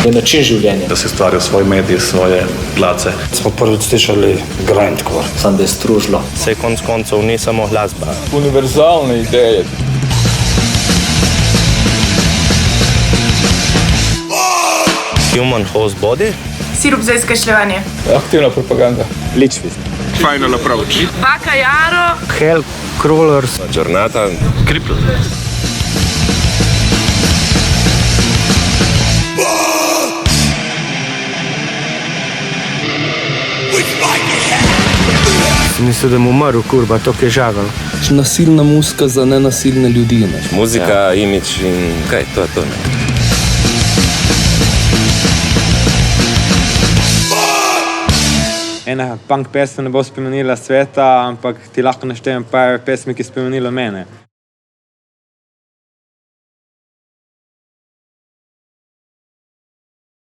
Je način življenja. Da si stvarijo svoj medij, svoje place. Smo prvič slišali grindcore. Sam da je stružilo. Saj konc koncev ni samo glasba. Univerzalne ideje. Human host body. Sirup za izkašljevanje. Aktivna propaganda. Ličvist. Final approach. Baka Jaro. Hell Crawlers. Giornata. Kripl. Mislil, da mu umrl, kurba, to je žagal. Nasilna muzika za nenasilne ljudi. Muzika, imidž in kaj, to je to. Ena punk pesma ne bo spremenila sveta, ampak ti lahko naštejem par pesmi, ki spremenilo mene.